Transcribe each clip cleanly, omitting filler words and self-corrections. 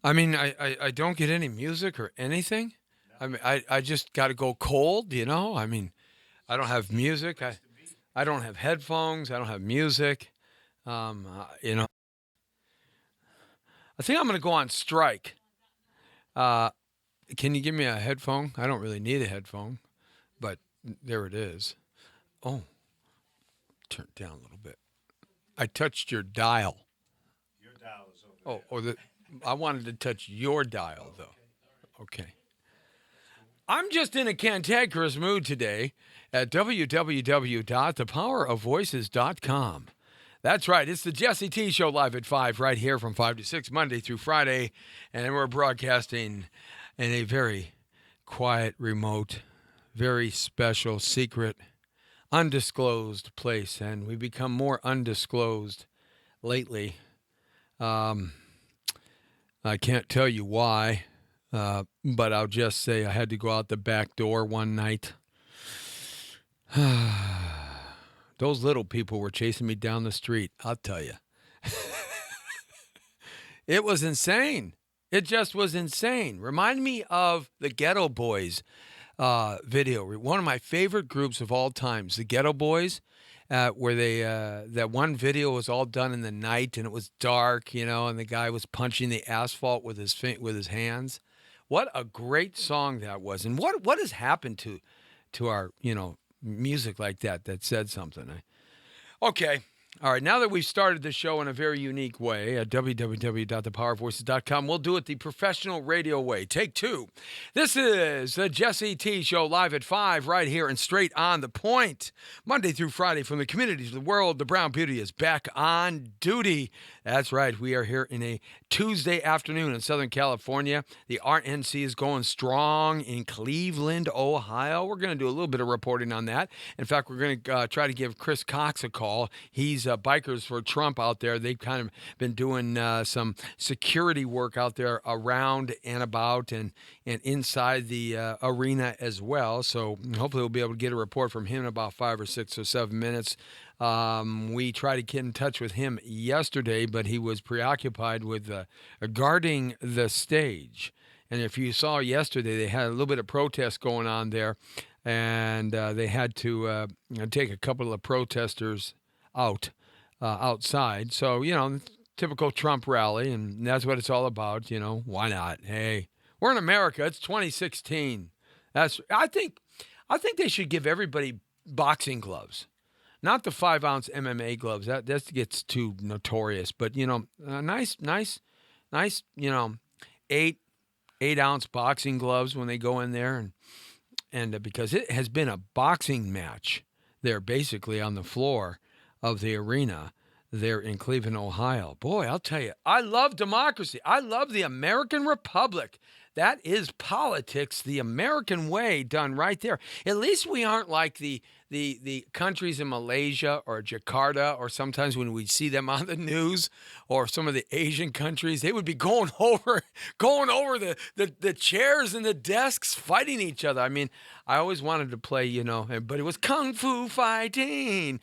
I mean, I don't get any music or anything. I mean, I just got to go cold, you know? I mean, I don't have music. I don't have headphones. I don't have music. You know, I think I'm going to go on strike. Uh, can you give me a headphone? I don't really need a headphone, but there it is. Oh, turn it down a little bit. I touched your dial. Your dial is over Oh, there. I wanted to touch your dial, though. Okay. I'm just in a cantankerous mood today at www.thepowerofvoices.com. That's right. It's the Jesse T Show live at 5, right here from 5 to 6, Monday through Friday. And we're broadcasting in a very quiet, remote, very special, secret, undisclosed place. And we become more undisclosed lately. Um, I can't tell you why, but I'll just say I had to go out the back door one night. Those little people were chasing me down the street. I'll tell you. It was insane. It just was insane. Remind me of the Ghetto Boys video. One of my favorite groups of all times, the Ghetto Boys, where they that one video was all done in the night and it was dark, you know, and the guy was punching the asphalt with his hands. What a great song that was, and what has happened to our music like that said something. Okay. All right, now that we've started the show in a very unique way at www.thepowervoices.com, we'll do it the professional radio way. Take two. This is the Jesse T Show live at 5 right here and straight on the point. Monday through Friday from the communities of the world, the Brown Beauty is back on duty. That's right, we are here in a Tuesday afternoon in Southern California. The RNC is going strong in Cleveland, Ohio. We're going to do a little bit of reporting on that. In fact, we're going to try to give Chris Cox a call. He's Bikers for Trump out there. They've kind of been doing some security work out there around and about and inside the arena as well. So hopefully we'll be able to get a report from him in about 5 or 6 or 7 minutes. We tried to get in touch with him yesterday, but he was preoccupied with guarding the stage. And if you saw yesterday, they had a little bit of protest going on there, and they had to take a couple of protesters outside. So, typical Trump rally, and that's what it's all about. Why not? Hey, we're in America. It's 2016. I think they should give everybody boxing gloves. Not the 5 ounce MMA gloves. That gets too notorious. But nice. 8 ounce boxing gloves when they go in there, and because it has been a boxing match there, basically on the floor of the arena there in Cleveland, Ohio. Boy, I'll tell you, I love democracy. I love the American Republic. That is politics, the American way done right there. At least we aren't like the countries in Malaysia or Jakarta, or sometimes when we see them on the news, or some of the Asian countries, they would be going over the chairs and the desks, fighting each other. I mean, I always wanted to play, but it was kung fu fighting.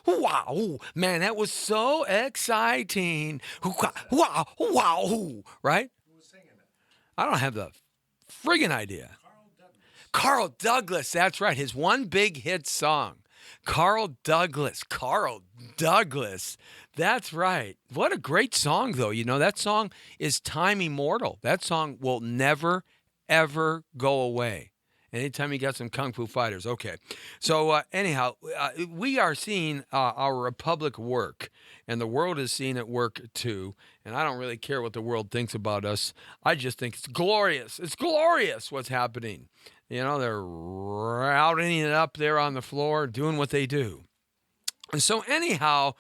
Wow, man, that was so exciting. Wow, right? Who was singing it? I don't have the friggin' idea. Carl Douglas. Carl Douglas, that's right. His one big hit song. Carl Douglas. That's right. What a great song, though. That song is time immortal. That song will never, ever go away. Anytime you got some Kung Fu fighters. Okay. So, anyhow, we are seeing our republic work, and the world is seeing it work too. And I don't really care what the world thinks about us. I just think it's glorious. It's glorious what's happening. They're routing it up there on the floor, doing what they do. And so, anyhow,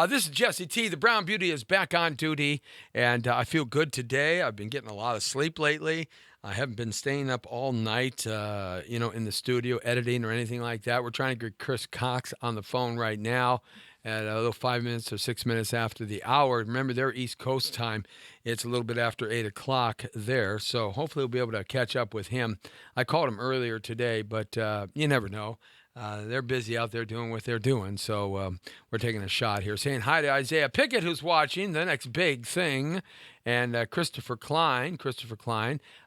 this is Jesse T. The Brown Beauty is back on duty, and I feel good today. I've been getting a lot of sleep lately. I haven't been staying up all night, in the studio editing or anything like that. We're trying to get Chris Cox on the phone right now at a little 5 minutes or 6 minutes after the hour. Remember, their East Coast time. It's a little bit after 8 o'clock there, so hopefully we'll be able to catch up with him. I called him earlier today, but you never know. They're busy out there doing what they're doing. So we're taking a shot here. Saying hi to Isaiah Pickett, who's watching the next big thing. And Christopher Klein.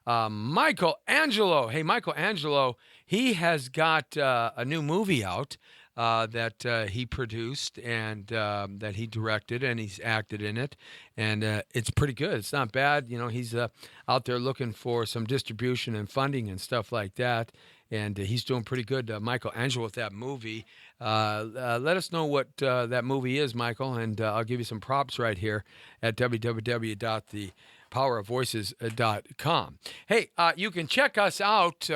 Michael Angelo. Hey, Michael Angelo, he has got a new movie out that he produced and that he directed, and he's acted in it. And it's pretty good. It's not bad. You know, he's out there looking for some distribution and funding and stuff like that. And he's doing pretty good, Michael Angelo, with that movie. Let us know what that movie is, Michael, and I'll give you some props right here at www.thepowerofvoices.com. Hey, you can check us out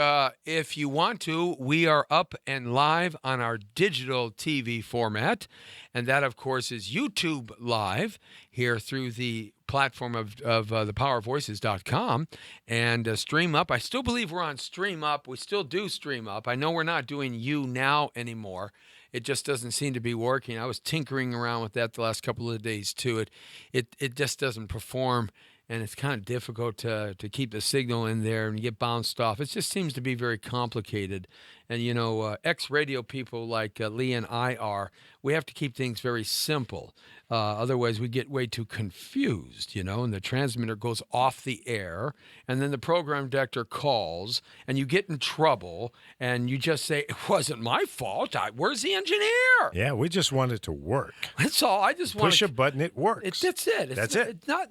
if you want to. We are up and live on our digital TV format, and that, of course, is YouTube Live here through the platform of thepowervoices.com and Stream Up. I still believe we're on Stream Up. We still do Stream Up. I know we're not doing You Now anymore. It just doesn't seem to be working. I was tinkering around with that the last couple of days too. It just doesn't perform, and it's kind of difficult to keep the signal in there and get bounced off. It just seems to be very complicated. And, you know, ex-radio people like Lee and I are, we have to keep things very simple. Otherwise, we get way too confused, you know, and the transmitter goes off the air, and then the program director calls, and you get in trouble, and you just say, it wasn't my fault. Where's the engineer? Yeah, we just want it to work. That's all. I just want Push a button, it works. That's it. That's it. It's not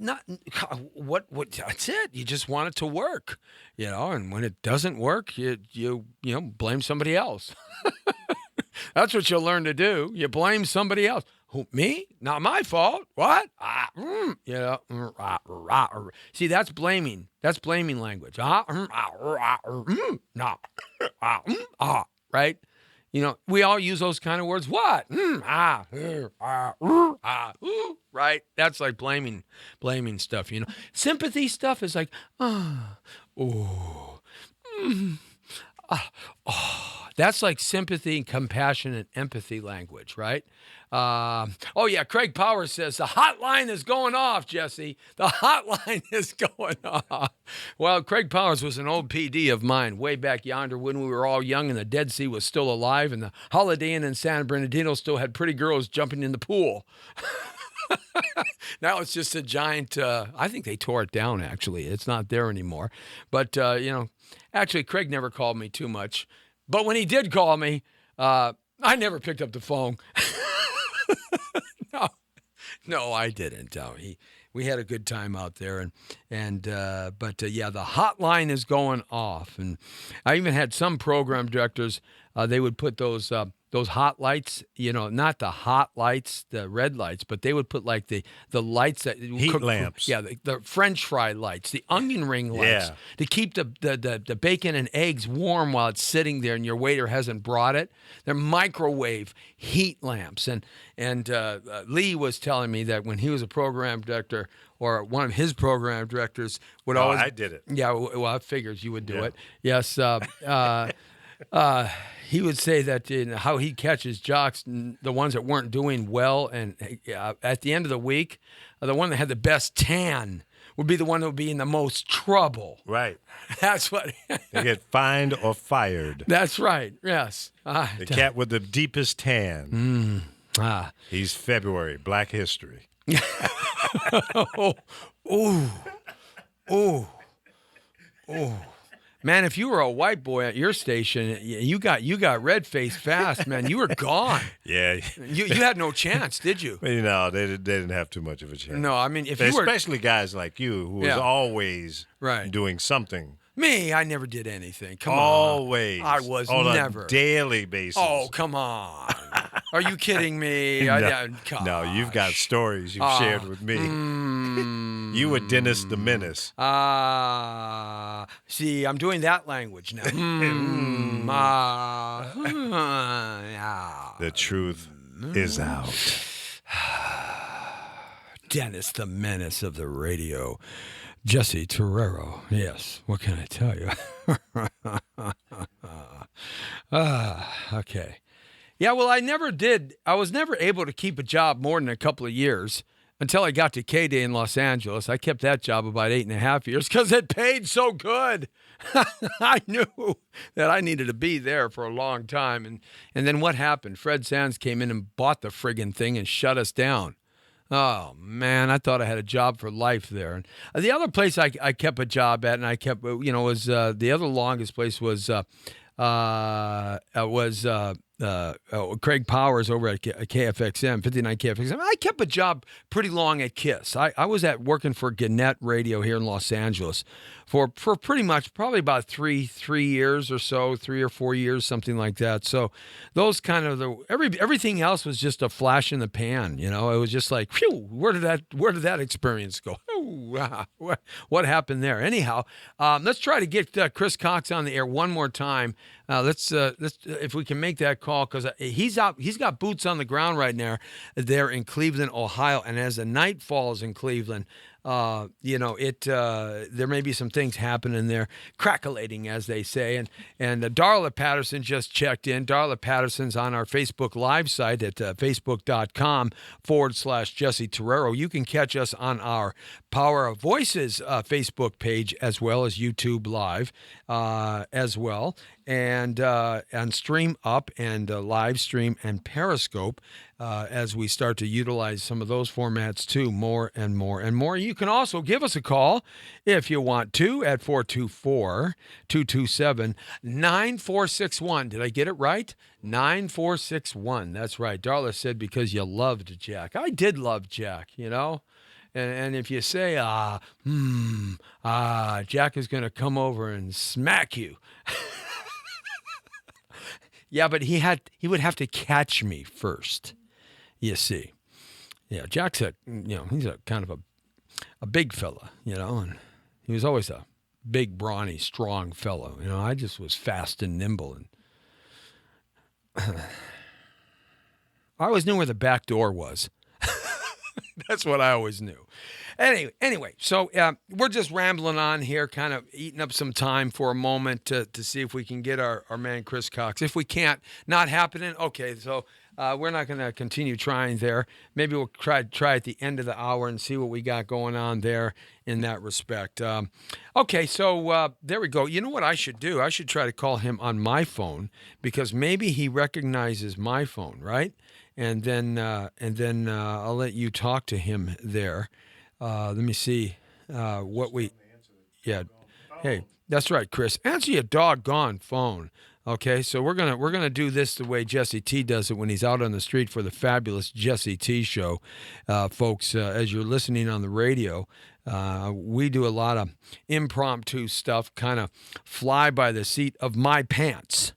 what. That's it. You just want it to work, you know. And when it doesn't work, you know blame somebody else. That's what you'll learn to do. You blame somebody else. Who, me? Not my fault. What? You know. See, that's blaming. That's blaming language. Right? You know, we all use those kind of words. What? Right? That's like blaming stuff, you know. Sympathy stuff is like, that's like sympathy and compassion and empathy language, right? Yeah, Craig Powers says, the hotline is going off, Jesse. The hotline is going off. Well, Craig Powers was an old PD of mine way back yonder when we were all young and the Dead Sea was still alive and the Holiday Inn in San Bernardino still had pretty girls jumping in the pool. Now it's just a giant, I think they tore it down, actually. It's not there anymore. But, you know, actually, Craig never called me too much. But when he did call me, I never picked up the phone. No, I didn't. We had a good time out there, but the hotline is going off, and I even had some program directors. They would put those hot lights, you know, not the hot lights, the red lights, but they would put like the lights that heat lamps. Yeah, the French fry lights, the onion ring lights, to keep the bacon and eggs warm while it's sitting there and your waiter hasn't brought it. They're microwave heat lamps, and Lee was telling me that when he was a program director, or one of his program directors would always. I did it. Yeah, well, I figured you would do it. Yes. He would say that how he catches jocks, the ones that weren't doing well, and at the end of the week, the one that had the best tan would be the one that would be in the most trouble. Right. That's what. They get fined or fired. That's right. Yes. The cat with the deepest tan. He's February, Black History. Oh. Man, if you were a white boy at your station, you got red-faced fast, man. You were gone. Yeah. You had no chance, did you? You know, they didn't have too much of a chance. No, I mean, if you were... Especially guys like you, who was always doing something. Me, I never did anything. Come always. on. I was on never. A daily basis. Oh, come on. Are you kidding me? No, you've got stories you've shared with me. You were Dennis the Menace. See, I'm doing that language now. The truth is out. Dennis the Menace of the radio. Jesse Torero. Yes, what can I tell you? Okay. Yeah, well, I was never able to keep a job more than a couple of years. until I got to K-Day in Los Angeles. I kept that job about 8.5 years because it paid so good. I knew that I needed to be there for a long time. And then what happened? Fred Sands came in and bought the friggin' thing and shut us down. Oh, man, I thought I had a job for life there. And the other place I kept a job at, and I kept, was the other longest place was Craig Powers over at KFXM, 59 KFXM. I kept a job pretty long at KISS. I was working for Gannett Radio here in Los Angeles for pretty much probably about three years or so, 3 or 4 years, something like that. So those kind of everything else was just a flash in the pan. It was just like, phew, where did that experience go? What happened there? Anyhow, let's try to get Chris Cox on the air one more time. Let's if we can make that call, because he's out. He's got boots on the ground right now there in Cleveland, Ohio. And as the night falls in Cleveland, there may be some things happening there, crackling, as they say. And Darla Patterson just checked in. Darla Patterson's on our Facebook Live site at facebook.com/Jesse Torero. You can catch us on our Power of Voices Facebook page as well as YouTube Live as well. And Stream Up and Live Stream and Periscope as we start to utilize some of those formats too, more and more and more. You can also give us a call if you want to at 424-227-9461. Did I get it right? 9461. That's right. Darla said because you loved Jack. I did love Jack, And if you say, Jack is going to come over and smack you. Yeah, but he would have to catch me first, you see. Yeah, Jack's he's a kind of a big fella, and he was always a big, brawny, strong fellow. I just was fast and nimble, and I always knew where the back door was. That's what I always knew. Anyway, so we're just rambling on here, kind of eating up some time for a moment to see if we can get our man Chris Cox. If we can't, not happening, okay, so we're not going to continue trying there. Maybe we'll try at the end of the hour and see what we got going on there in that respect. Okay, so there we go. You know what I should do? I should try to call him on my phone because maybe he recognizes my phone, right? And then I'll let you talk to him there. Let me see what we. Yeah, hey, that's right, Chris. Answer your doggone phone. Okay, so we're gonna do this the way Jesse T does it when he's out on the street for the fabulous Jesse T show, folks. As you're listening on the radio, we do a lot of impromptu stuff, kind of fly by the seat of my pants.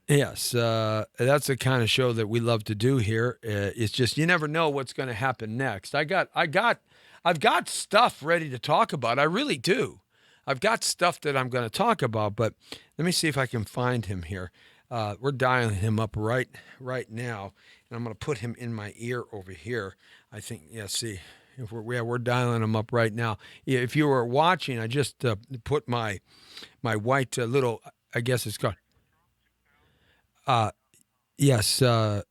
Yes, that's the kind of show that we love to do here. It's just you never know what's going to happen next. I've got stuff ready to talk about. I really do. I've got stuff that I'm going to talk about, but let me see if I can find him here. We're dialing him up right now, and I'm going to put him in my ear over here. I think, see, if we're dialing him up right now. If you were watching, I just put my white little, I guess it's called. Yes. No.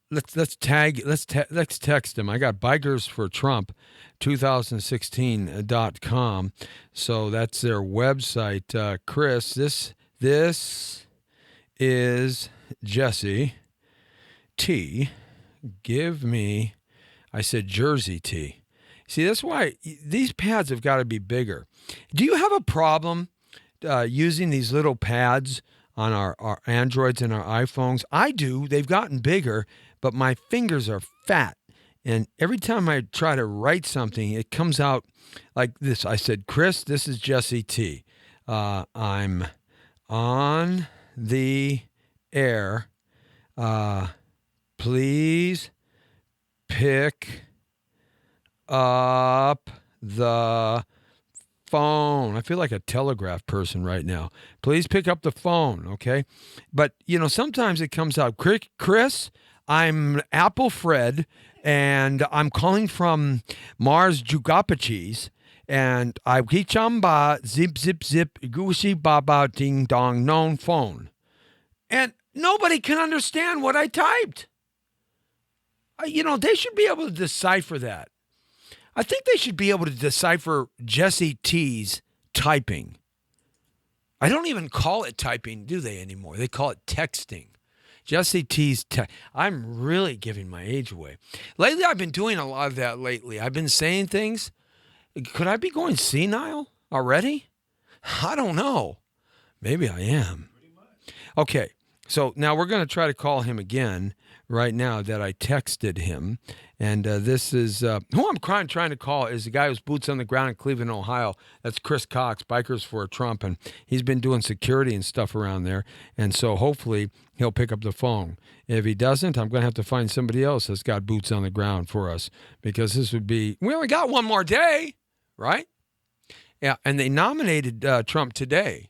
Let's text him. I got Bikers for Trump 2016.com. So that's their website. Chris, this is Jesse T. Give me, I said Jersey T. See, that's why these pads have got to be bigger. Do you have a problem using these little pads on our Androids and our iPhones? I do. They've gotten bigger, but my fingers are fat. And every time I try to write something, it comes out like this. I said, Chris, this is Jesse T. I'm on the air. Please pick up the phone. I feel like a telegraph person right now. Please pick up the phone, okay? But, sometimes it comes out, Chris, I'm Apple Fred, and I'm calling from Mars Jugapachis, and I kichamba zip zip zip goosey baba ding dong known phone. And nobody can understand what I typed. They should be able to decipher that. I think they should be able to decipher Jesse T's typing. I don't even call it typing, do they, anymore? They call it texting. Jesse T's I'm really giving my age away. Lately, I've been doing a lot of that lately. I've been saying things. Could I be going senile already? I don't know. Maybe I am. Okay, so now we're going to try to call him again right now that I texted him. And this is who I'm trying to call is the guy who's boots on the ground in Cleveland, Ohio. That's Chris Cox, Bikers for Trump. And he's been doing security and stuff around there. And so hopefully he'll pick up the phone. If he doesn't, I'm going to have to find somebody else that's got boots on the ground for us, because this would be, we only got one more day, right? Yeah, and they nominated Trump today.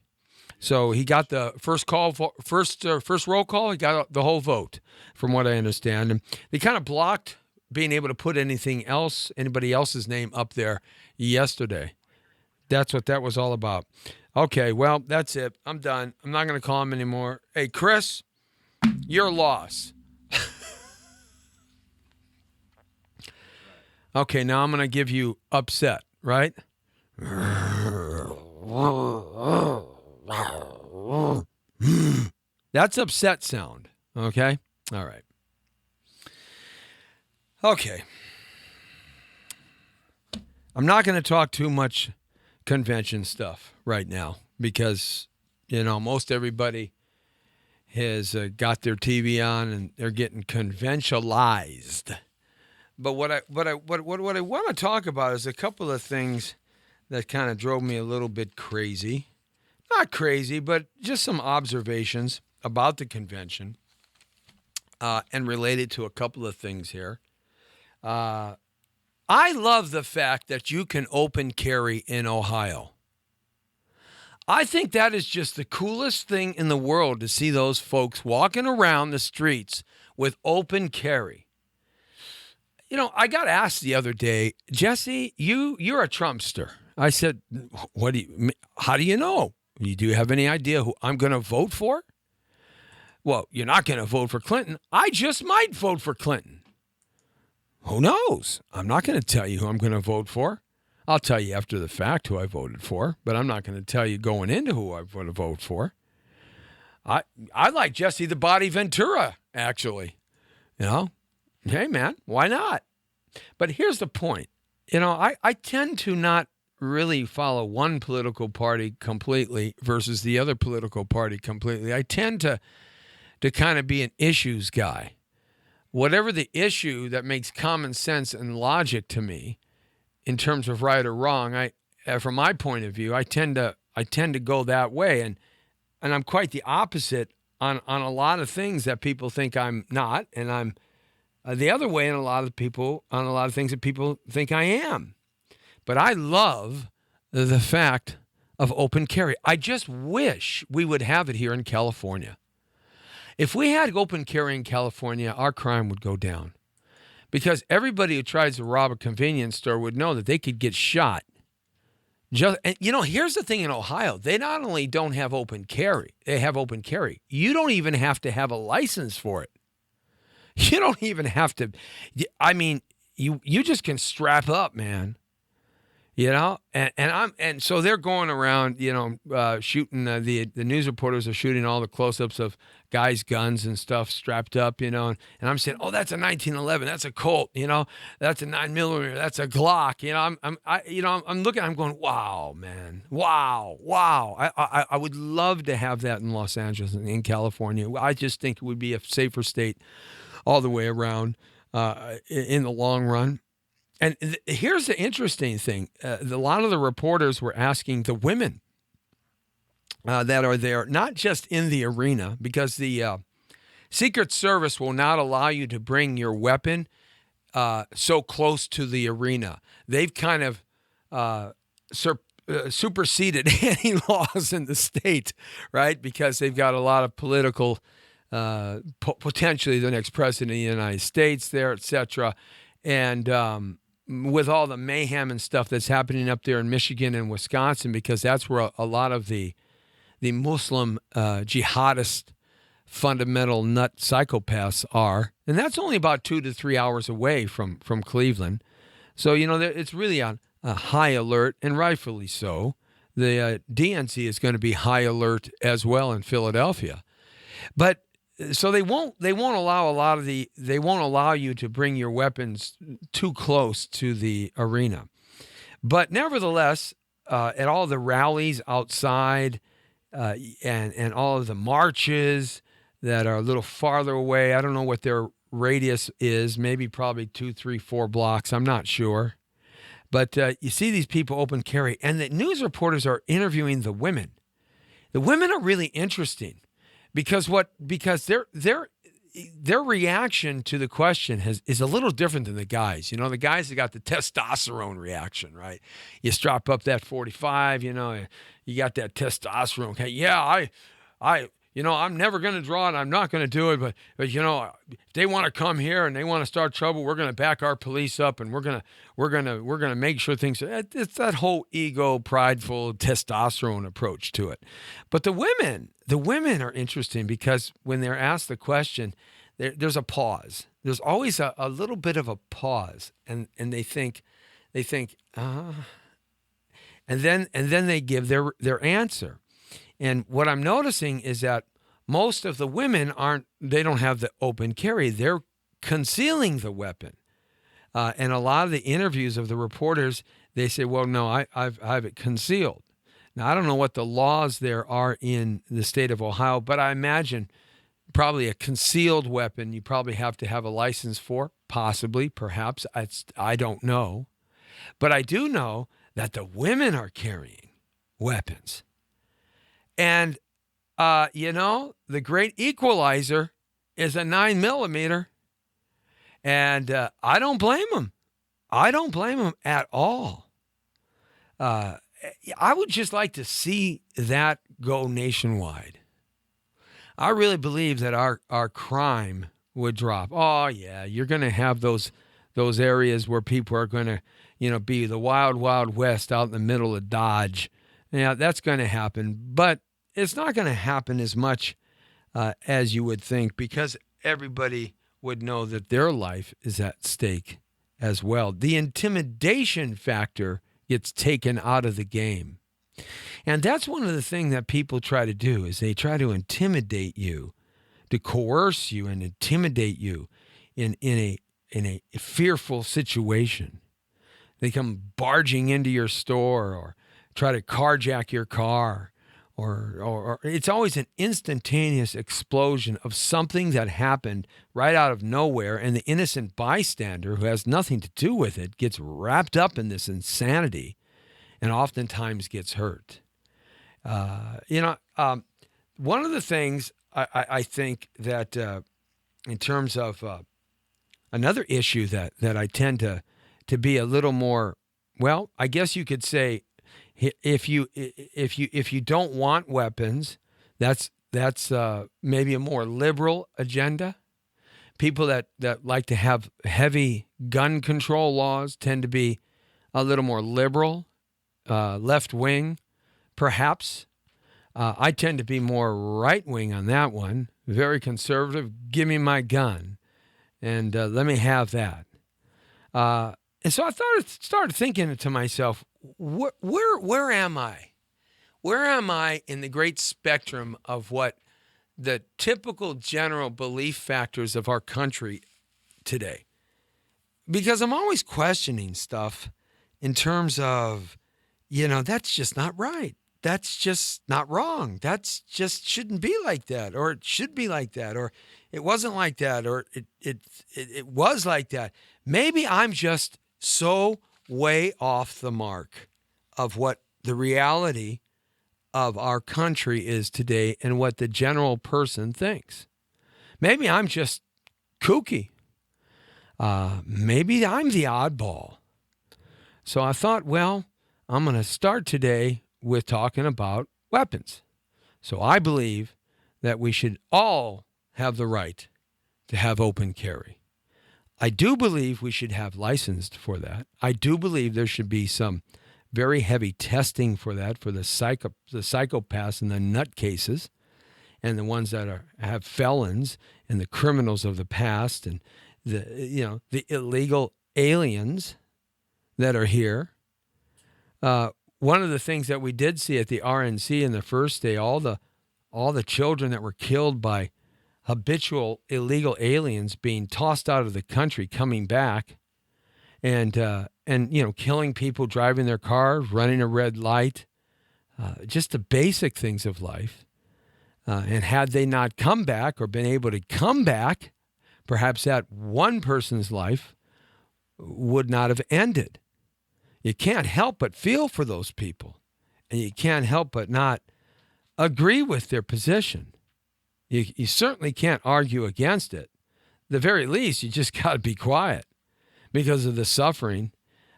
So he got the first roll call. He got the whole vote, from what I understand. And they kind of blocked being able to put anybody else's name up there yesterday. That's what that was all about. Okay, well, that's it. I'm done. I'm not going to call him anymore. Hey, Chris, your loss. Okay, now I'm going to give you upset, right? That's upset sound, okay? All right. Okay. I'm not going to talk too much convention stuff right now because, most everybody has got their TV on and they're getting conventionalized. But what I want to talk about is a couple of things that kind of drove me a little bit crazy. Not crazy, but just some observations about the convention and related to a couple of things here. I love the fact that you can open carry in Ohio. I think that is just the coolest thing in the world to see those folks walking around the streets with open carry. I got asked the other day, Jesse, you're a Trumpster. I said, how do you know? Do you have any idea who I'm going to vote for? Well, you're not going to vote for Clinton. I just might vote for Clinton. Who knows? I'm not going to tell you who I'm going to vote for. I'll tell you after the fact who I voted for, but I'm not going to tell you going into who I'm going to vote for. I like Jesse the Body Ventura, actually. Hey, man, why not? But here's the point. I tend to not really follow one political party completely versus the other political party completely. I tend to kind of be an issues guy. Whatever the issue that makes common sense and logic to me in terms of right or wrong, from my point of view, I tend to go that way. And I'm quite the opposite on a lot of things that people think I'm not, and I'm the other way on a lot of things that people think I am. But I love the fact of open carry. I just wish we would have it here in California. If we had open carry in California, our crime would go down. Because everybody who tries to rob a convenience store would know that they could get shot. Here's the thing in Ohio. They not only don't have open carry, they have open carry. You don't even have to have a license for it. You don't even have to. I mean, you just can strap up, man. And so they're going around, shooting. The news reporters are shooting all the close-ups of guys' guns and stuff strapped up, and I'm saying, oh, that's a 1911, that's a Colt, that's a 9mm, that's a Glock, I'm looking, I'm going, wow, man, wow. I would love to have that in Los Angeles and in California. I just think it would be a safer state all the way around in the long run. And here's the interesting thing. A lot of the reporters were asking the women that are there, not just in the arena, because the Secret Service will not allow you to bring your weapon so close to the arena. They've kind of superseded any laws in the state, right? Because they've got a lot of political, potentially the next president of the United States there, et cetera. And with all the mayhem and stuff that's happening up there in Michigan and Wisconsin, because that's where a lot of the Muslim jihadist fundamental nut psychopaths are. And that's only about 2 to 3 hours away from Cleveland. So, it's really on a high alert, and rightfully so. The DNC is going to be high alert as well in Philadelphia. But so they won't allow you to bring your weapons too close to the arena. But nevertheless, at all the rallies outside and all of the marches that are a little farther away, I don't know what their radius is, maybe probably 2, 3, 4 blocks. I'm not sure. But you see these people open carry, and the news reporters are interviewing the women. The women are really interesting because their reaction to the question is a little different than the guys. The guys have got the testosterone reaction, right? You strap up that 45, you got that testosterone. Okay, yeah, I'm never going to draw it. I'm not going to do it. But if they want to come here and they want to start trouble, we're going to back our police up, and we're going to make sure things. It's that whole ego, prideful, testosterone approach to it. But the women are interesting because when they're asked the question, there's a pause. There's always a little bit of a pause, and they think, and then they give their answer. And what I'm noticing is that most of the women they don't have the open carry. They're concealing the weapon. And a lot of the interviews of the reporters, they say, well, no, I have it concealed. Now, I don't know what the laws there are in the state of Ohio, but I imagine probably a concealed weapon you probably have to have a license for, possibly, perhaps. I don't know. But I do know that the women are carrying weapons. And, the great equalizer is a 9mm. And I don't blame them. I don't blame them at all. I would just like to see that go nationwide. I really believe that our crime would drop. Oh, yeah, you're going to have those areas where people are going to, be the wild, wild west out in the middle of Dodge. Yeah, that's going to happen. But it's not going to happen as much as you would think because everybody would know that their life is at stake as well. The intimidation factor gets taken out of the game. And that's one of the things that people try to do is they try to intimidate you, to coerce you and intimidate you in a fearful situation. They come barging into your store or try to carjack your car. Or it's always an instantaneous explosion of something that happened right out of nowhere, and the innocent bystander who has nothing to do with it gets wrapped up in this insanity and oftentimes gets hurt. One of the things I think that in terms of another issue that I tend to be a little more, well, I guess you could say, if you don't want weapons, that's maybe a more liberal agenda. People that like to have heavy gun control laws tend to be a little more liberal, left wing, perhaps. I tend to be more right wing on that one. Very conservative. Give me my gun, and let me have that. And so I started thinking to myself, where am I? Where am I in the great spectrum of what the typical general belief factors of our country today? Because I'm always questioning stuff in terms of, that's just not right. That's just not wrong. That's just shouldn't be like that, or it should be like that, or it wasn't like that, or it was like that. Maybe I'm just so way off the mark of what the reality of our country is today and what the general person thinks. Maybe I'm just kooky. Maybe I'm the oddball. So I thought, well, I'm going to start today with talking about weapons. So I believe that we should all have the right to have open carry. I do believe we should have licensed for that. I do believe there should be some very heavy testing for that, for the psychopaths and the nutcases. and the ones that have felons and the criminals of the past and the illegal aliens that are here. One of the things that we did see at the RNC in the first day, all the children that were killed by habitual illegal aliens being tossed out of the country, coming back, and killing people, driving their cars, running a red light, just the basic things of life. And had they not come back or been able to come back, perhaps that one person's life would not have ended. You can't help but feel for those people, and you can't help but not agree with their position. You certainly can't argue against it. At the very least, you just got to be quiet because of the suffering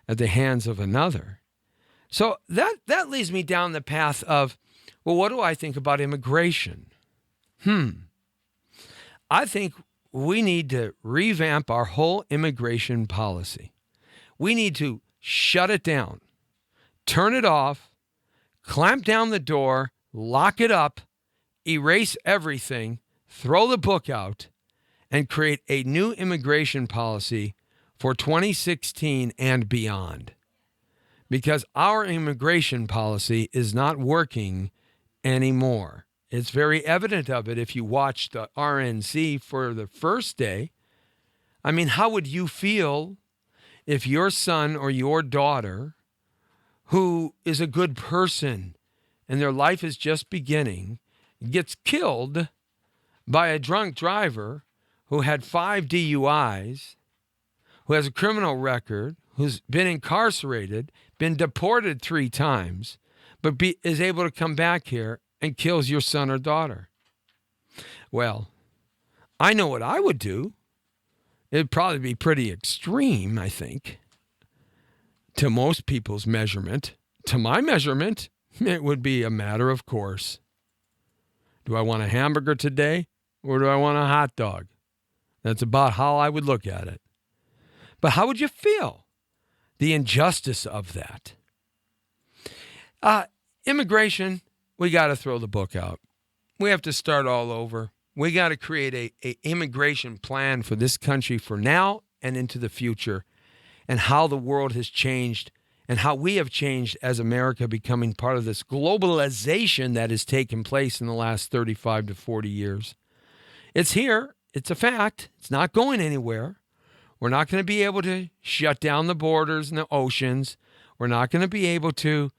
at the hands of another. So that leads me down the path of, well, what do I think about immigration? I think we need to revamp our whole immigration policy. We need to shut it down, turn it off, clamp down the door, lock it up, erase everything, throw the book out, and create a new immigration policy for 2016 and beyond. Because our immigration policy is not working anymore. It's very evident of it if you watch the RNC for the first day. I mean, how would you feel if your son or your daughter, who is a good person and their life is just beginning, gets killed by a drunk driver who had 5 DUIs, who has a criminal record, who's been incarcerated, been deported 3 times, but is able to come back here and kills your son or daughter? Well, I know what I would do. It'd probably be pretty extreme, I think, to most people's measurement. To my measurement, it would be a matter of course. Do I want a hamburger today, or do I want a hot dog? That's about how I would look at it. But how would you feel? The injustice of that. Immigration, we got to throw the book out. We have to start all over. We got to create a immigration plan for this country for now and into the future, and how the world has changed and how we have changed as America, becoming part of this globalization that has taken place in the last 35 to 40 years. It's here. It's a fact. It's not going anywhere. We're not going to be able to shut down the borders and the oceans. We're not going to be able to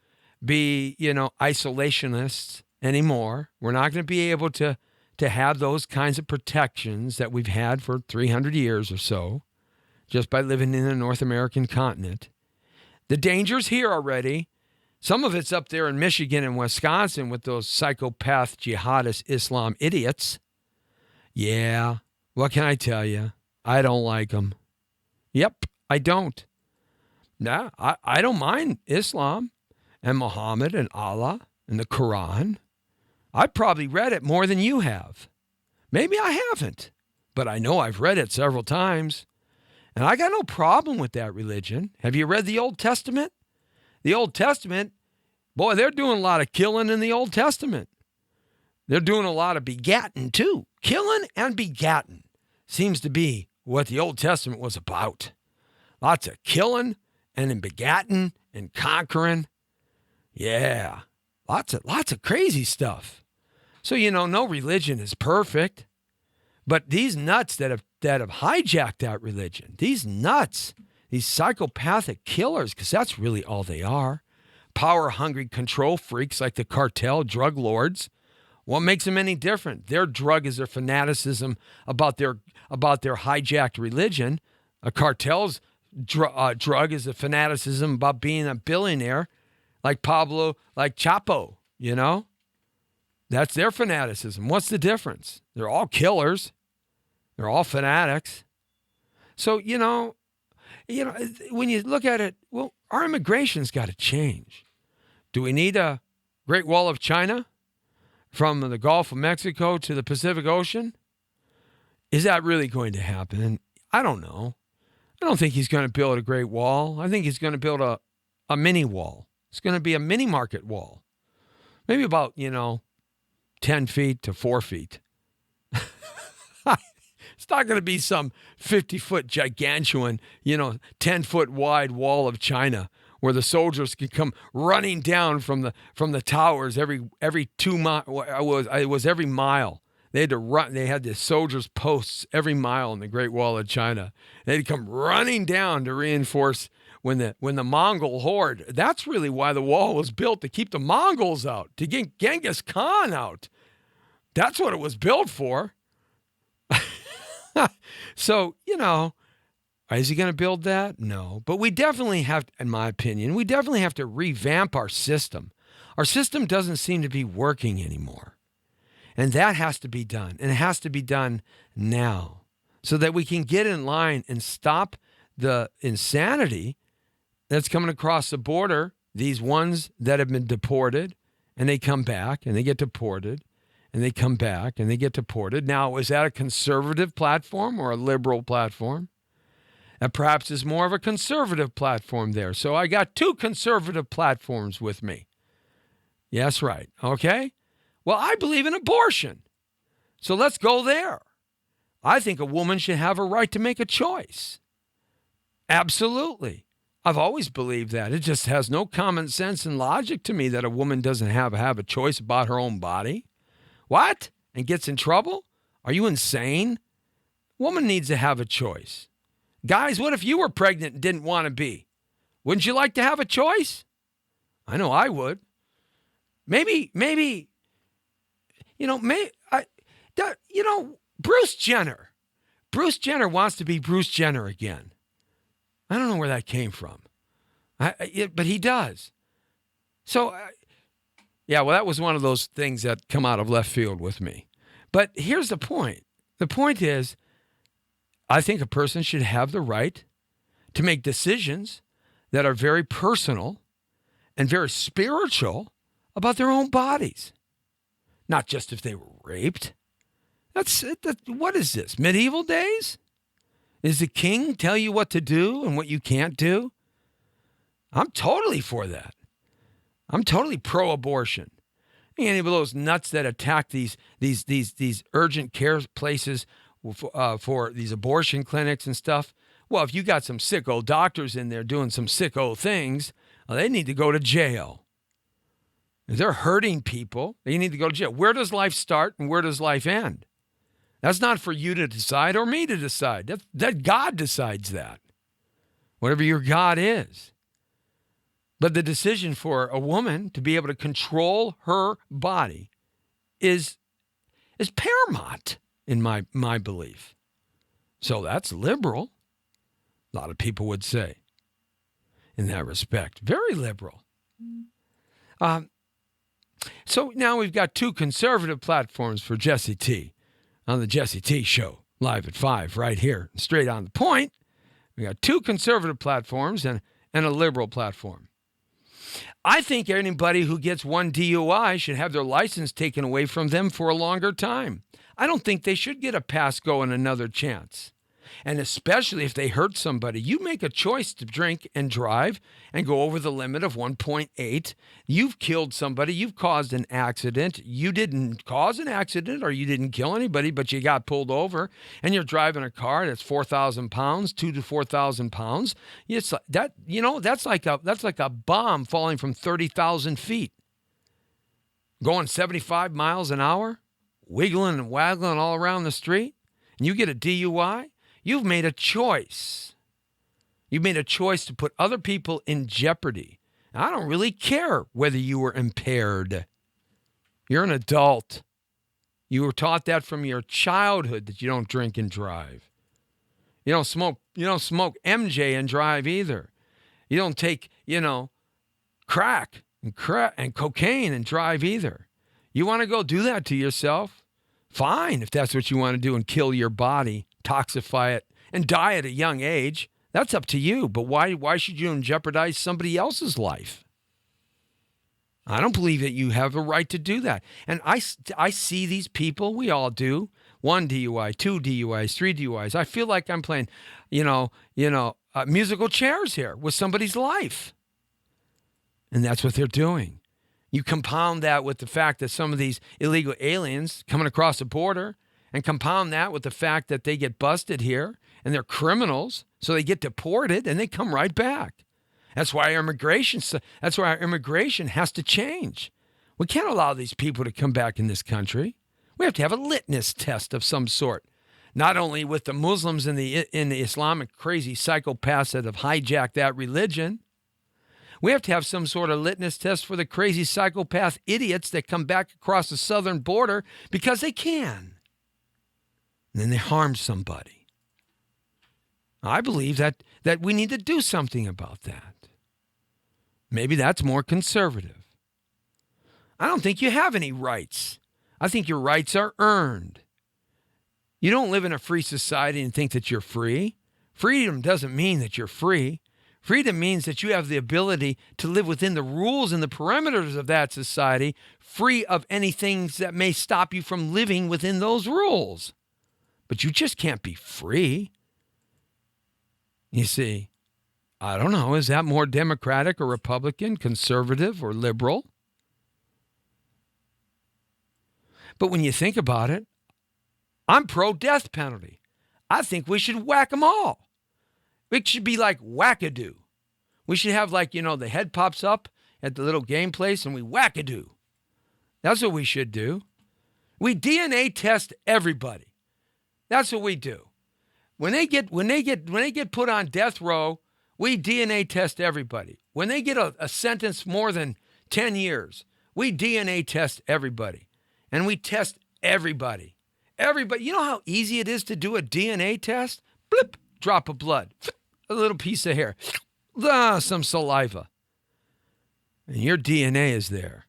be, isolationists anymore. We're not going to be able to have those kinds of protections that we've had for 300 years or so, just by living in the North American continent. The danger's here already. Some of it's up there in Michigan and Wisconsin with those psychopath jihadist Islam idiots. Yeah, what can I tell you? I don't like them. Yep, I don't. Nah, I don't mind Islam and Muhammad and Allah and the Quran. I probably read it more than you have. Maybe I haven't, but I know I've read it several times. And I got no problem with that religion. Have you read the Old Testament? The Old Testament, boy, they're doing a lot of killing in the Old Testament. They're doing a lot of begatting too. Killing and begatting seems to be what the Old Testament was about. Lots of killing and begatting and conquering. Yeah, lots of crazy stuff. So, no religion is perfect. But these nuts that have hijacked that religion, these nuts, these psychopathic killers, because that's really all they are, power-hungry control freaks like the cartel, drug lords. What makes them any different? Their drug is their fanaticism about their hijacked religion. A cartel's drug is a fanaticism about being a billionaire, like Pablo, like Chapo, That's their fanaticism. What's the difference? They're all killers. They're all fanatics. So, when you look at it, well, our immigration's got to change. Do we need a Great Wall of China from the Gulf of Mexico to the Pacific Ocean? Is that really going to happen? I don't know. I don't think he's going to build a Great Wall. I think he's going to build a mini wall. It's going to be a mini market wall. Maybe about, 10 feet to 4 feet. It's not going to be some 50-foot gigantuan, 10-foot wide wall of China where the soldiers can come running down from the towers every 2 miles. It was every mile. They had to run. They had the soldiers' posts every mile in the Great Wall of China. They'd come running down to reinforce when the Mongol horde. That's really why the wall was built, to keep the Mongols out, to get Genghis Khan out. That's what it was built for. So, is he going to build that? No. But we definitely have, in my opinion, to revamp our system. Our system doesn't seem to be working anymore. And that has to be done. And it has to be done now so that we can get in line and stop the insanity that's coming across the border. These ones that have been deported and they come back and they get deported and they come back and they get deported. Now, is that a conservative platform or a liberal platform? And perhaps it's more of a conservative platform there. So I got 2 conservative platforms with me. Yes, right. Okay. Well, I believe in abortion. So let's go there. I think a woman should have a right to make a choice. Absolutely. I've always believed that. It just has no common sense and logic to me that a woman doesn't have a choice about her own body. What? And gets in trouble? Are you insane? Woman needs to have a choice. Guys, what if you were pregnant and didn't want to be? Wouldn't you like to have a choice? I know I would. Maybe, Bruce Jenner. Bruce Jenner wants to be Bruce Jenner again. I don't know where that came from, but he does. So, that was one of those things that come out of left field with me. But here's the point. The point is, I think a person should have the right to make decisions that are very personal and very spiritual about their own bodies. Not just if they were raped. What is this, medieval days? Is the king tell you what to do and what you can't do? I'm totally for that. I'm totally pro-abortion. Any of those nuts that attack these urgent care places for these abortion clinics and stuff, well, if you got some sicko doctors in there doing some sicko things, well, they need to go to jail. If they're hurting people, they need to go to jail. Where does life start and where does life end? That's not for you to decide or me to decide. That God decides that, whatever your God is. But the decision for a woman to be able to control her body is paramount in my belief. So that's liberal, a lot of people would say, in that respect. Very liberal. So now we've got 2 conservative platforms for Jesse T. on the Jesse T Show, live at 5, right here, straight on the point. We got 2 conservative platforms and a liberal platform. I think anybody who gets 1 DUI should have their license taken away from them for a longer time. I don't think they should get a pass go and another chance. And especially if they hurt somebody. You make a choice to drink and drive and go over the limit of 1.8. You've killed somebody. You've caused an accident. You didn't cause an accident or you didn't kill anybody, but you got pulled over and you're driving a car that's 4,000 pounds, 2,000 to 4,000 pounds. It's like that, that's like a bomb falling from 30,000 feet. Going 75 miles an hour, wiggling and waggling all around the street, and you get a DUI. You've made a choice. You've made a choice to put other people in jeopardy. I don't really care whether you were impaired. You're an adult. You were taught that from your childhood that you don't drink and drive. You don't smoke MJ and drive either. You don't take, crack and cocaine and drive either. You want to go do that to yourself? Fine, if that's what you want to do and kill your body, toxify it, and die at a young age. That's up to you. But why should you jeopardize somebody else's life? I don't believe that you have a right to do that. And I see these people, we all do, 1 DUI, 2 DUIs, 3 DUIs. I feel like I'm playing, musical chairs here with somebody's life. And that's what they're doing. You compound that with the fact that some of these illegal aliens coming across the border, and compound that with the fact that they get busted here and they're criminals, so they get deported and they come right back. That's why our immigration has to change. We can't allow these people to come back in this country. We have to have a litmus test of some sort, not only with the Muslims and the Islamic crazy psychopaths that have hijacked that religion. We have to have some sort of litmus test for the crazy psychopath idiots that come back across the southern border because they can. And then they harm somebody. I believe that we need to do something about that. Maybe that's more conservative. I don't think you have any rights. I think your rights are earned. You don't live in a free society and think that you're free. Freedom doesn't mean that you're free. Freedom means that you have the ability to live within the rules and the perimeters of that society, free of anything that may stop you from living within those rules. But you just can't be free. You see, I don't know, is that more Democratic or Republican, conservative or liberal? But when you think about it, I'm pro-death penalty. I think we should whack them all. It should be like wackadoo. We should have the head pops up at the little game place and we wackadoo. That's what we should do. We DNA test everybody. That's what we do. When they get put on death row, we DNA test everybody. When they get a sentence more than 10 years, we DNA test everybody. And we test everybody. Everybody. You know how easy it is to do a DNA test? Blip, drop of blood, a little piece of hair, some saliva. And your DNA is there.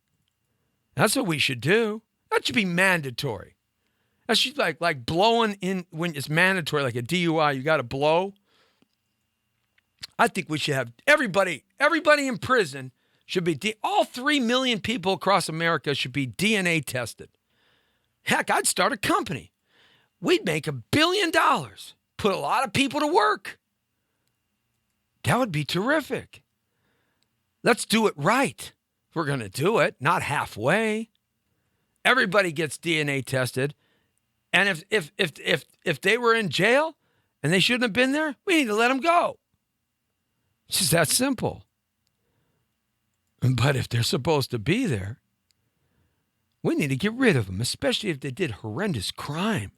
That's what we should do. That should be mandatory. That should be like blowing in when it's mandatory, like a DUI, you got to blow. I think we should have everybody in prison should be, all 3 million people across America should be DNA tested. Heck, I'd start a company. We'd make $1 billion, put a lot of people to work. That would be terrific. Let's do it right. If we're going to do it, not halfway. Everybody gets DNA tested. And if they were in jail and they shouldn't have been there, we need to let them go. It's just that simple. But if they're supposed to be there, we need to get rid of them, especially if they did horrendous crime,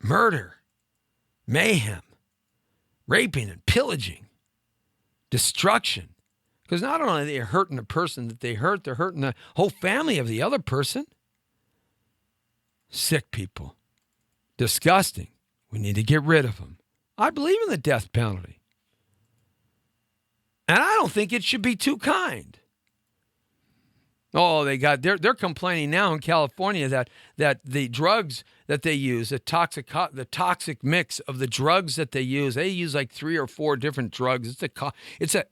murder, mayhem, raping and pillaging, destruction. Because not only are they hurting the person that they hurt, they're hurting the whole family of the other person. Sick people. Disgusting. We need to get rid of them. I believe in the death penalty. And I don't think it should be too kind. Oh, they're complaining now in California that the drugs that they use, the toxic mix of the drugs that they use like 3 or 4 different drugs. It's a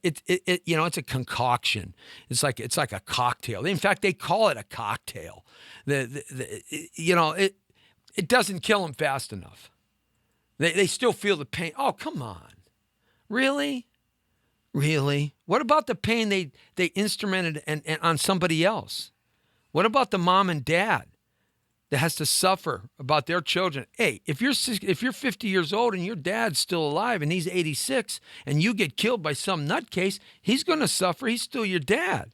concoction. It's like a cocktail. In fact, they call it a cocktail. It doesn't kill them fast enough. They still feel the pain. Oh, come on. Really? Really? What about the pain they instrumented and on somebody else? What about the mom and dad that has to suffer about their children? Hey, if you're 50 years old and your dad's still alive and he's 86 and you get killed by some nutcase, he's going to suffer. He's still your dad.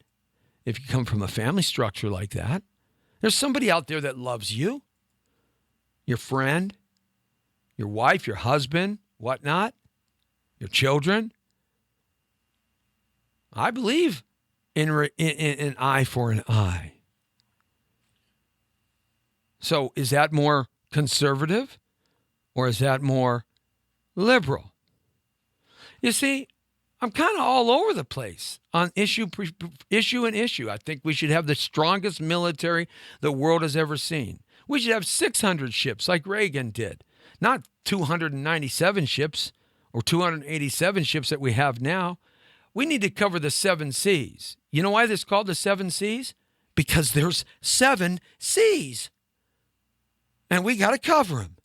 If you come from a family structure like that, there's somebody out there that loves you, your friend, your wife, your husband, whatnot, your children. I believe in an eye for an eye. So is that more conservative or is that more liberal? You see, I'm kind of all over the place on issue. I think we should have the strongest military the world has ever seen. We should have 600 ships like Reagan did, not 297 ships or 287 ships that we have now. We need to cover the 7 seas. You know why this is called the 7 seas? Because there's 7 seas. And we got to cover them.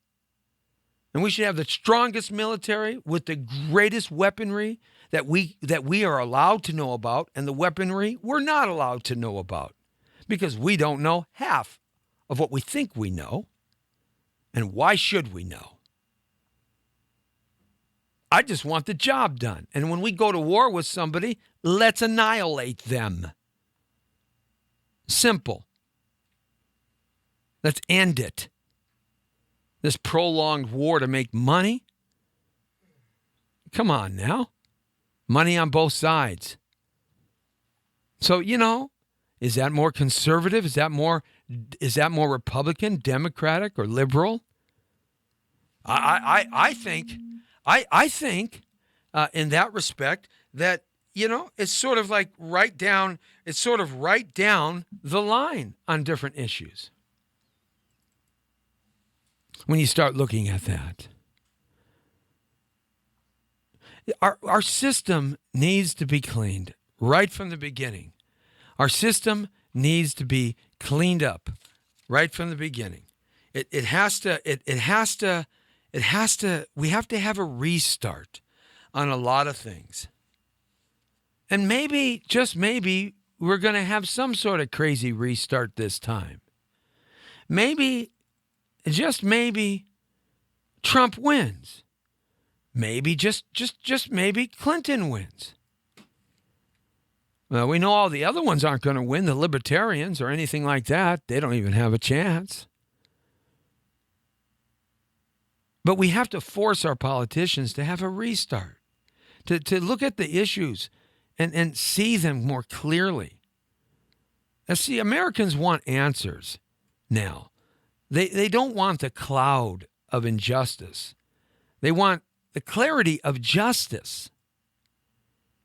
And we should have the strongest military with the greatest weaponry that we are allowed to know about, and the weaponry we're not allowed to know about, because we don't know half of what we think we know. And why should we know? I just want the job done. And when we go to war with somebody, let's annihilate them. Simple. Let's end it. This prolonged war to make money? Come on now. Money on both sides. So, is that more conservative? Is that more Republican, Democratic, or liberal? I think in that respect that, it's sort of like right down the line on different issues. When you start looking at that. Our system needs to be cleaned right from the beginning. Our system needs to be cleaned up right from the beginning. We have to have a restart on a lot of things. And maybe, just maybe, we're going to have some sort of crazy restart this time. Maybe, just maybe, Trump wins. Maybe, just maybe, Clinton wins. Well, we know all the other ones aren't going to win, the libertarians or anything like that. They don't even have a chance. But we have to force our politicians to have a restart, to look at the issues and see them more clearly. Now, see, Americans want answers now. They don't want the cloud of injustice. They want the clarity of justice.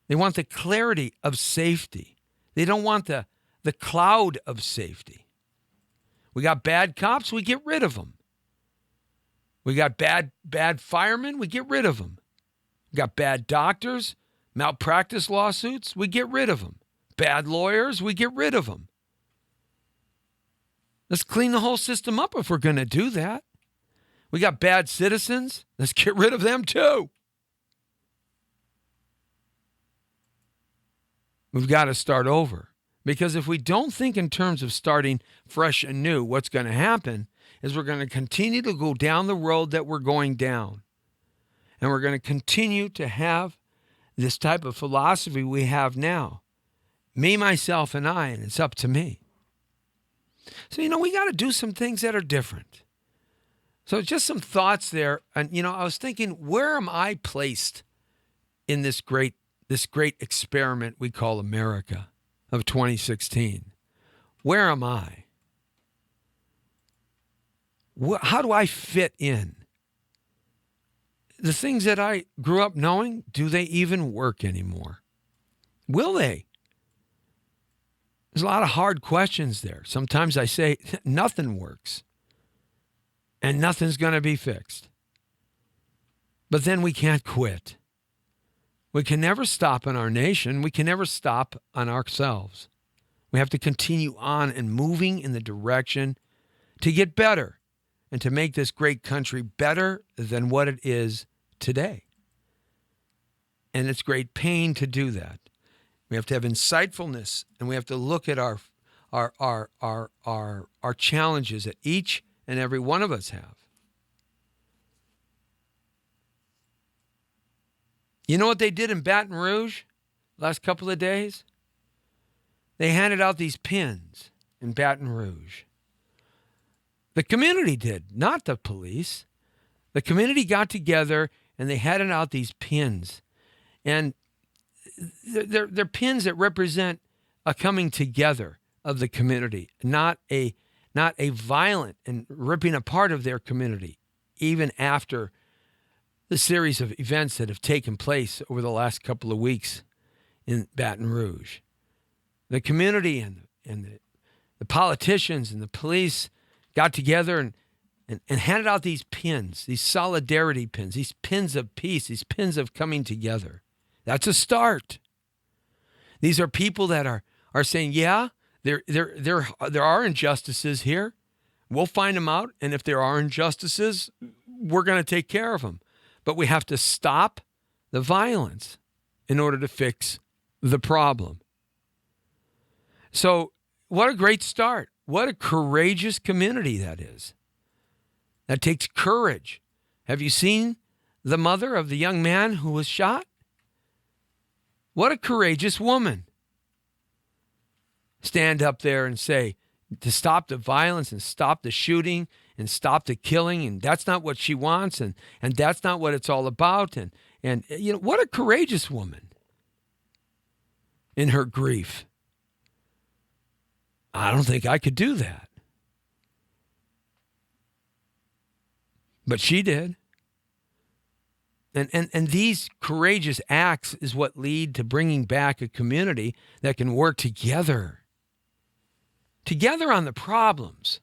They want the clarity of safety. They don't want the cloud of safety. We got bad cops, we get rid of them. We got bad firemen, we get rid of them. We got bad doctors, malpractice lawsuits, we get rid of them. Bad lawyers, we get rid of them. Let's clean the whole system up if we're going to do that. We got bad citizens, let's get rid of them too. We've got to start over. Because if we don't think in terms of starting fresh and new, what's going to happen is we're going to continue to go down the road that we're going down. And we're going to continue to have this type of philosophy we have now. Me, myself, and I, and it's up to me. So, we got to do some things that are different. So just some thoughts there. And, I was thinking, where am I placed in this great experiment we call America of 2016? Where am I? How do I fit in? The things that I grew up knowing, do they even work anymore? Will they? There's a lot of hard questions there. Sometimes I say nothing works and nothing's going to be fixed. But then we can't quit. We can never stop in our nation. We can never stop on ourselves. We have to continue on and moving in the direction to get better and to make this great country better than what it is today. And it's great pain to do that. We have to have insightfulness, and we have to look at our challenges that each and every one of us have. You know what they did in Baton Rouge last couple of days? They handed out these pins in Baton Rouge. The community did, not the police. The community got together and they handed out these pins. And they're pins that represent a coming together of the community, not a violent and ripping apart of their community, even after the series of events that have taken place over the last couple of weeks in Baton Rouge. The community and the politicians and the police got together and handed out these pins, these solidarity pins, these pins of peace, these pins of coming together. That's a start. These are people that are saying, yeah, there are injustices here. We'll find them out, and if there are injustices, we're going to take care of them. But we have to stop the violence. in order to fix the problem. So what a great start. What a courageous community that is. That takes courage. Have you seen the mother of the young man who was shot? What a courageous woman. Stand up there and say, to stop the violence and stop the shooting and stop the killing, and that's not what she wants, and that's not what it's all about. And you know, what a courageous woman in her grief. I don't think I could do that. But she did. And these courageous acts is what lead to bringing back a community that can work together on the problems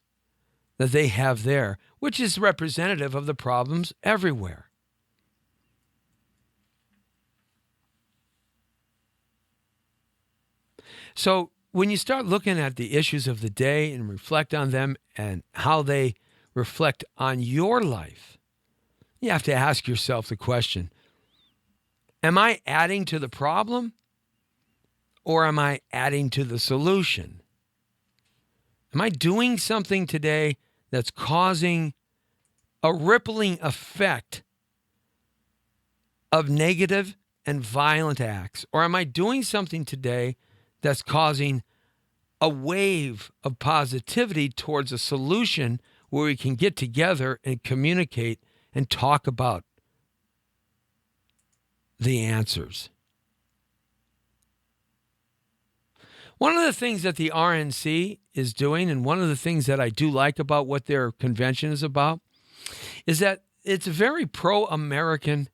that they have there, which is representative of the problems everywhere. So when you start looking at the issues of the day and reflect on them and how they reflect on your life, you have to ask yourself the question, am I adding to the problem or am I adding to the solution? Am I doing something today that's causing a rippling effect of negative and violent acts? Or am I doing something today that's causing a wave of positivity towards a solution where we can get together and communicate and talk about the answers? One of the things that the RNC is doing, and one of the things that I do like about what their convention is about, is that it's a very pro-American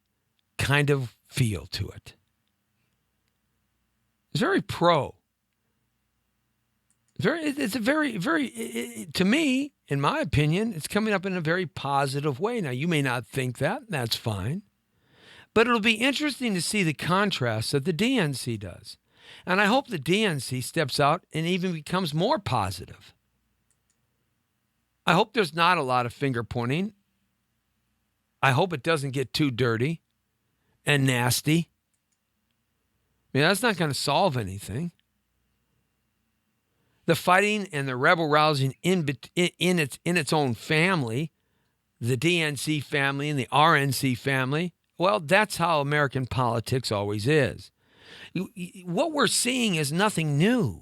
kind of feel to it. It's very pro. It's a very, to me, in my opinion, it's coming up in a very positive way. Now, you may not think that, and that's fine. But it'll be interesting to see the contrast that the DNC does. And I hope the DNC steps out and even becomes more positive. I hope there's not a lot of finger pointing. I hope it doesn't get too dirty and nasty. I mean, that's not going to solve anything. The fighting and the rebel rousing in its own family, the DNC family and the RNC family, well, that's how American politics always is. What we're seeing is nothing new.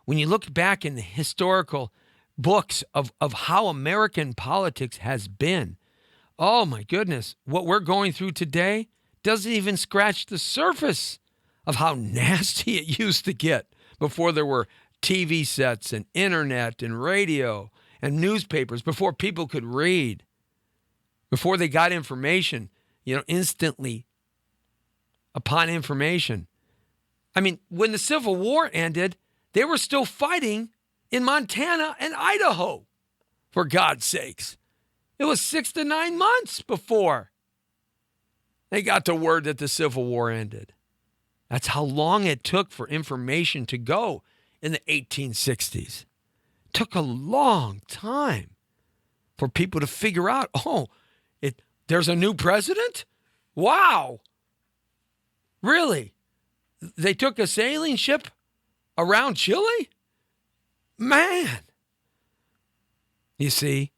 When you look back in the historical books of how American politics has been, oh my goodness, what we're going through today doesn't even scratch the surface of how nasty it used to get before there were TV sets and internet and radio and newspapers, before people could read, before they got information, instantly upon information. I mean, when the Civil War ended, they were still fighting in Montana and Idaho, for God's sakes. It was 6 to 9 months before they got the word that the Civil War ended. That's how long it took for information to go in the 1860s. It took a long time for people to figure out, there's a new president? Wow. Really? They took a sailing ship around Chile? Man. You see,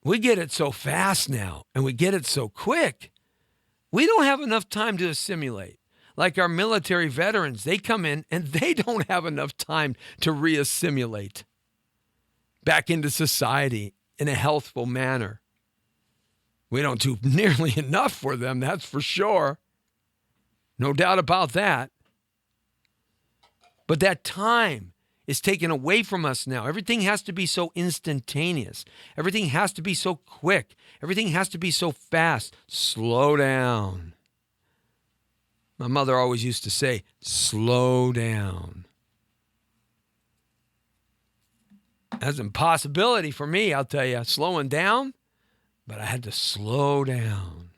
we get it so fast now, and we get it so quick. We don't have enough time to assimilate. Like our military veterans, they come in and they don't have enough time to reassimilate back into society in a healthful manner. We don't do nearly enough for them, that's for sure. No doubt about that. But that time is taken away from us now. Everything has to be so instantaneous. Everything has to be so quick. Everything has to be so fast. Slow down. My mother always used to say, slow down. That's an impossibility for me, I'll tell you. Slowing down, but I had to slow down.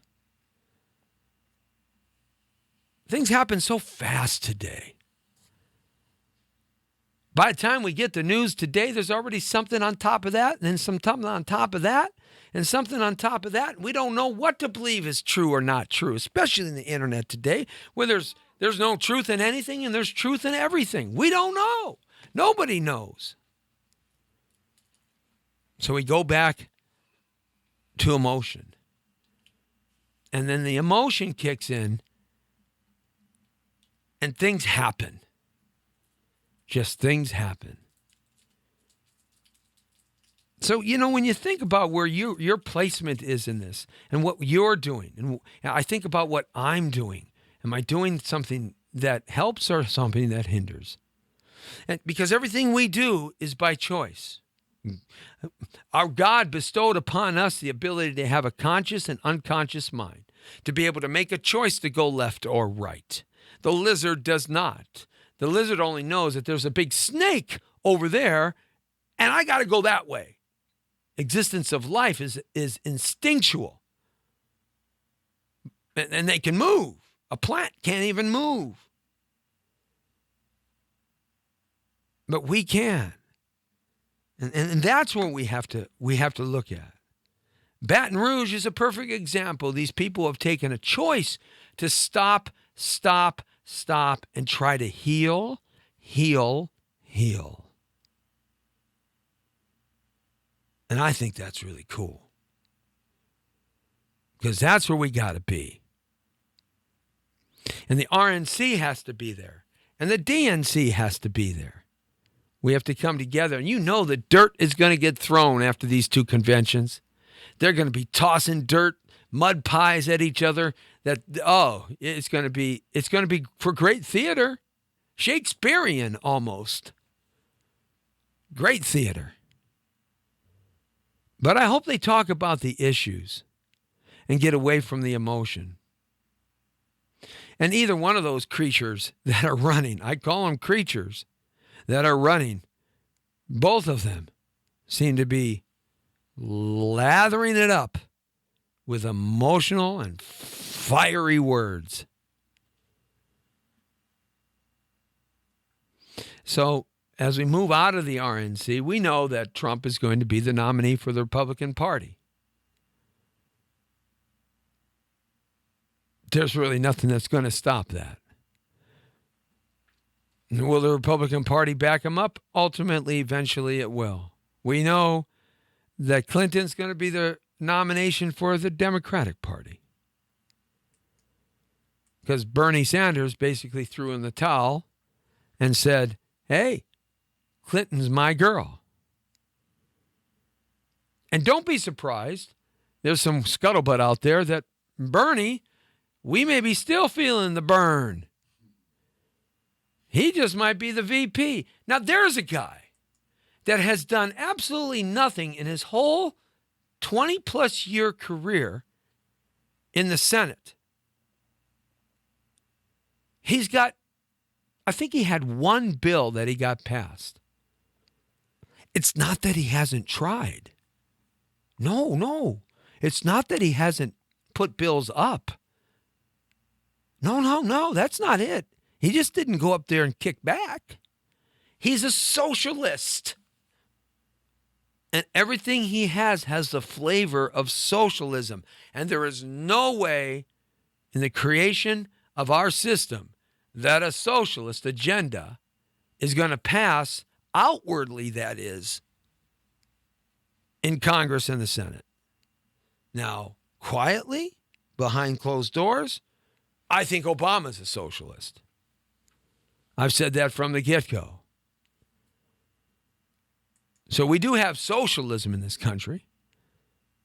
Things happen so fast today. By the time we get the news today, there's already something on top of that, and then something on top of that, and something on top of that. We don't know what to believe is true or not true, especially in the internet today, where there's no truth in anything and there's truth in everything. We don't know. Nobody knows. So we go back to emotion. And then the emotion kicks in and things happen. Just things happen. So, when you think about where your placement is in this and what you're doing, and I think about what I'm doing. Am I doing something that helps or something that hinders? And because everything we do is by choice. Our God bestowed upon us the ability to have a conscious and unconscious mind, to be able to make a choice to go left or right. The lizard does not. The lizard only knows that there's a big snake over there, and I got to go that way. Existence of life is instinctual. And they can move. A plant can't even move. But we can. And that's what we have to look at. Baton Rouge is a perfect example. These people have taken a choice to stop, and try to heal. And I think that's really cool. Because that's where we got to be. And the RNC has to be there. And the DNC has to be there. We have to come together. And the dirt is going to get thrown after these two conventions. They're going to be tossing dirt, mud pies at each other. It's going to be for great theater. Shakespearean almost. Great theater. But I hope they talk about the issues and get away from the emotion. And either one of those creatures that are running, I call them creatures that are running, both of them seem to be lathering it up with emotional and fiery words. So as we move out of the RNC, we know that Trump is going to be the nominee for the Republican Party. There's really nothing that's going to stop that. Will the Republican Party back him up? Ultimately, eventually it will. We know that Clinton's going to be the nomination for the Democratic Party. Because Bernie Sanders basically threw in the towel and said, hey, Clinton's my girl. And don't be surprised. There's some scuttlebutt out there that Bernie, we may be still feeling the burn. He just might be the VP. Now, there's a guy that has done absolutely nothing in his whole 20-plus year career in the Senate. He's got, I think he had one bill that he got passed. It's not that he hasn't tried. No. It's not that he hasn't put bills up. No, that's not it. He just didn't go up there and kick back. He's a socialist. And everything he has the flavor of socialism. And there is no way in the creation of our system that a socialist agenda is going to pass, outwardly that is, in Congress and the Senate. Now, quietly, behind closed doors, I think Obama's a socialist. I've said that from the get-go. So we do have socialism in this country,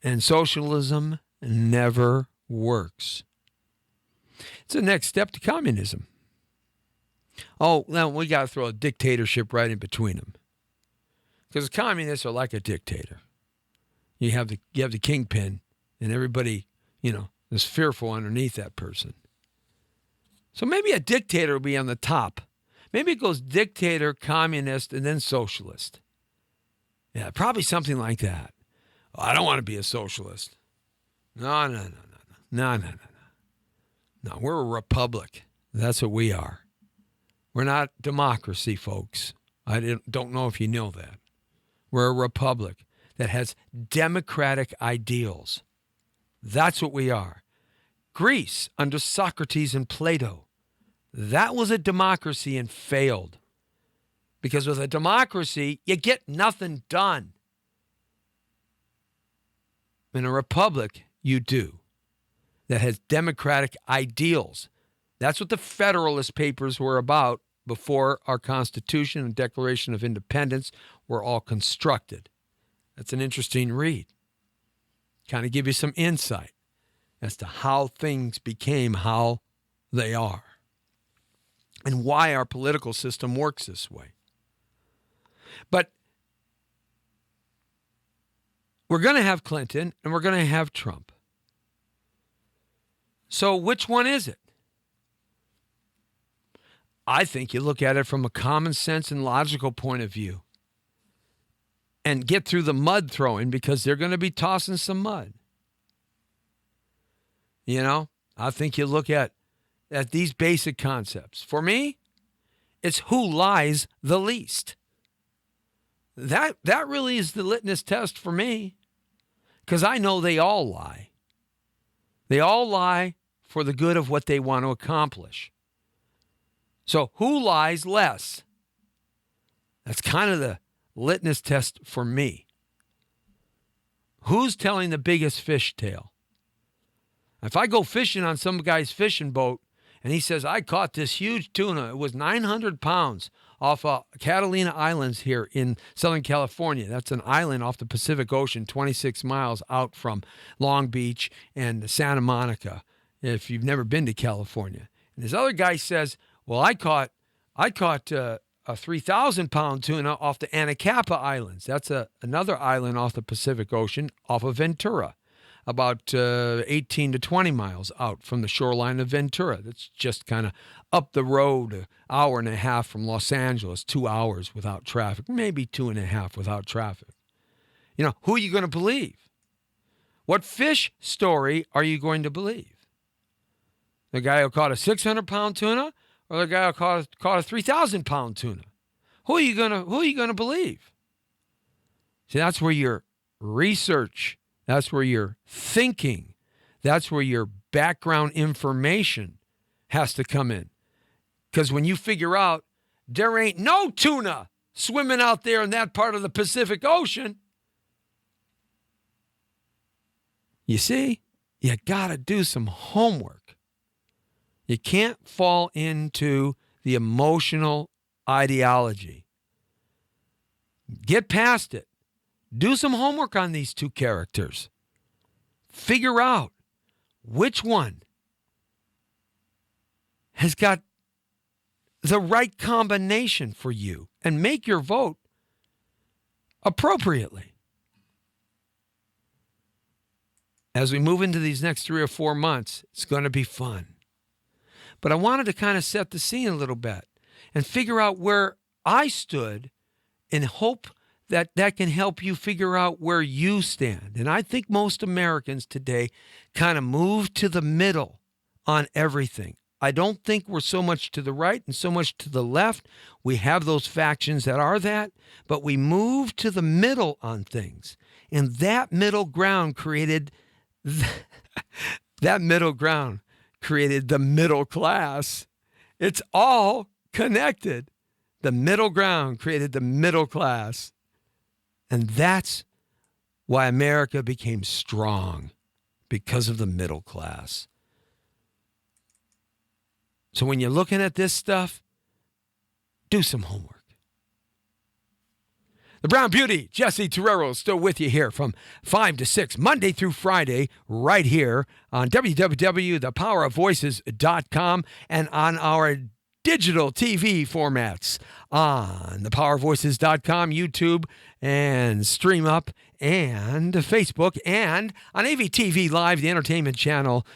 and socialism never works. It's the next step to communism. Oh, now we got to throw a dictatorship right in between them. Because communists are like a dictator. You have the kingpin, and everybody, is fearful underneath that person. So maybe a dictator will be on the top. Maybe it goes dictator, communist, and then socialist. Yeah, probably something like that. Oh, I don't want to be a socialist. No. No, we're a republic. That's what we are. We're not democracy, folks. don't know if you know that. We're a republic that has democratic ideals. That's what we are. Greece, under Socrates and Plato, that was a democracy and failed. Because with a democracy, you get nothing done. In a republic, you do. That has democratic ideals. That's what the Federalist Papers were about before our Constitution and Declaration of Independence were all constructed. That's an interesting read. Kind of give you some insight as to how things became how they are and why our political system works this way. But we're going to have Clinton and we're going to have Trump. So which one is it? I think you look at it from a common sense and logical point of view and get through the mud throwing, because they're going to be tossing some mud. You know, I think you look at these basic concepts. For me, it's who lies the least. That really is the litmus test for me, because I know they all lie. They all lie for the good of what they want to accomplish. So who lies less? That's kind of the litmus test for me. Who's telling the biggest fish tale? If I go fishing on some guy's fishing boat and he says, I caught this huge tuna, it was 900 pounds off Catalina Islands here in Southern California. That's an island off the Pacific Ocean, 26 miles out from Long Beach and Santa Monica, if you've never been to California. And this other guy says, well, I caught a 3,000-pound tuna off the Anacapa Islands. That's another island off the Pacific Ocean, off of Ventura, about 18 to 20 miles out from the shoreline of Ventura. That's just kind of up the road, an hour and a half from Los Angeles, 2 hours without traffic, maybe 2.5 without traffic. You know, who are you going to believe? What fish story are you going to believe? The guy who caught a 600-pound tuna, or the guy who caught a 3,000-pound tuna? Who are you gonna believe? See, that's where your research, that's where your thinking, that's where your background information has to come in. Because when you figure out there ain't no tuna swimming out there in that part of the Pacific Ocean, you see, you gotta do some homework. You can't fall into the emotional ideology. Get past it. Do some homework on these two characters. Figure out which one has got the right combination for you and make your vote appropriately. As we move into these next 3 or 4 months, it's going to be fun. But I wanted to kind of set the scene a little bit and figure out where I stood and hope that that can help you figure out where you stand. And I think most Americans today kind of move to the middle on everything. I don't think we're so much to the right and so much to the left. We have those factions that are that, but we move to the middle on things. And that middle ground created the middle class. It's all connected. The middle ground created the middle class. And that's why America became strong, because of the middle class. So when you're looking at this stuff, do some homework. The Brown Beauty, Jesse Terrero, is still with you here from 5 to 6, Monday through Friday, right here on www.thepowerofvoices.com and on our digital TV formats on thepowerofvoices.com, YouTube, and Stream Up, and Facebook, and on AVTV Live, the entertainment channel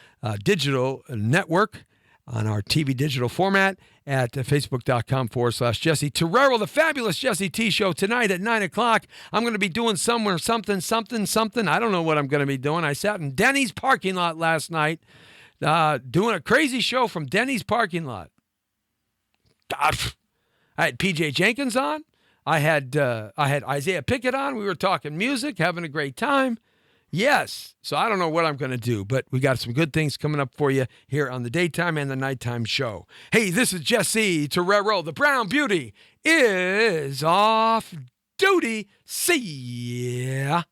digital network, on our TV digital format at facebook.com/Jesse Terrero. The Fabulous Jesse T Show tonight at 9 o'clock. I'm going to be doing something. I don't know what I'm going to be doing. I sat in Denny's parking lot last night doing a crazy show from Denny's parking lot. I had PJ Jenkins on. I had Isaiah Pickett on. We were talking music, having a great time. Yes. So I don't know what I'm going to do, but we got some good things coming up for you here on the daytime and the nighttime show. Hey, this is Jesse Terrero. The Brown Beauty is off duty. See ya.